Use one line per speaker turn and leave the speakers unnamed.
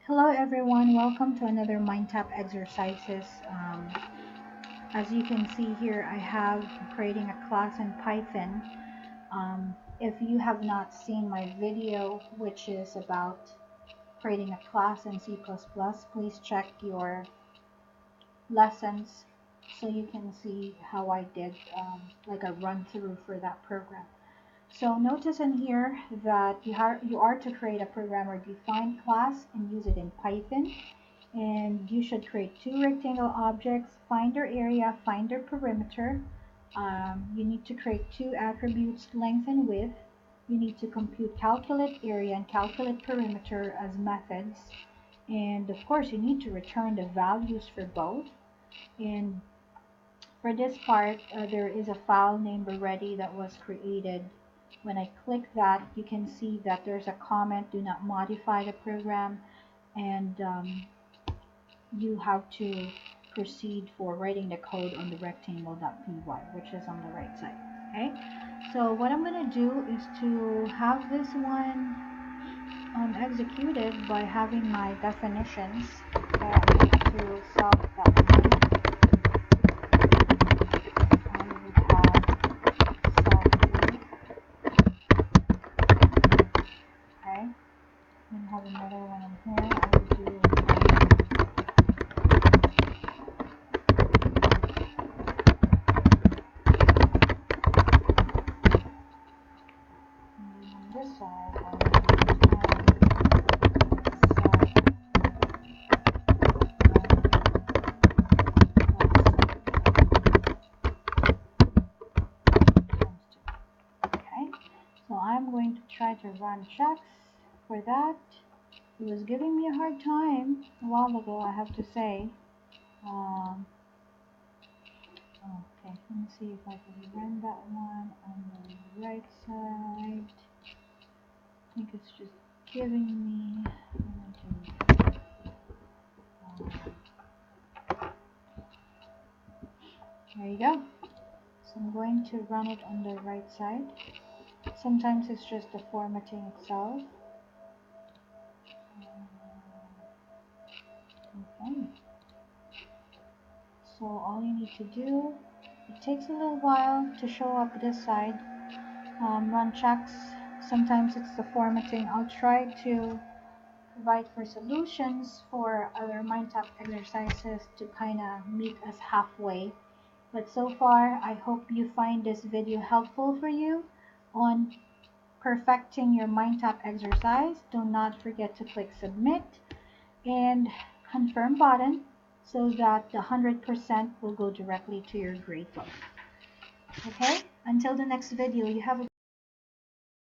Hello everyone, welcome to another MindTap exercises. As you can see here, I have creating a class in Python. If you have not seen my video, which is about creating a class in C++, please check your lessons so you can see how I did like a run through for that program. So notice in here that you are to create a program or defined class and use it in Python. And you should create two rectangle objects, find their area, find their perimeter. You need to create two attributes, length and width. You need to compute calculate area and calculate perimeter as methods. And of course, you need to return the values for both. And for this part, there is a file named already that was created. When I click that, you can see that there's a comment, do not modify the program. And you have to proceed for writing the code on the rectangle.py, which is on the right side. Okay, so what I'm going to do is to have this one executed by having my definitions. So I'm going to solve that one. I would have solve 2. Okay, and have another one in here. I would do on this side. I would So I'm going to try to run checks for that. It was giving me a hard time a while ago, I have to say. Okay, let me see if I can run that one on the right side. I think it's just giving me. There you go. So I'm going to run it on the right side. Sometimes it's just the formatting itself. Okay. So all you need to do, it takes a little while to show up this side. Run checks. Sometimes it's the formatting. I'll try to provide for solutions for other MindTap exercises to kind of meet us halfway. But so far, I hope you find this video helpful for you on perfecting your MindTap exercise. Do not forget to click submit and confirm button so that the 100% will go directly to your gradebook. Okay, until the next video, you have a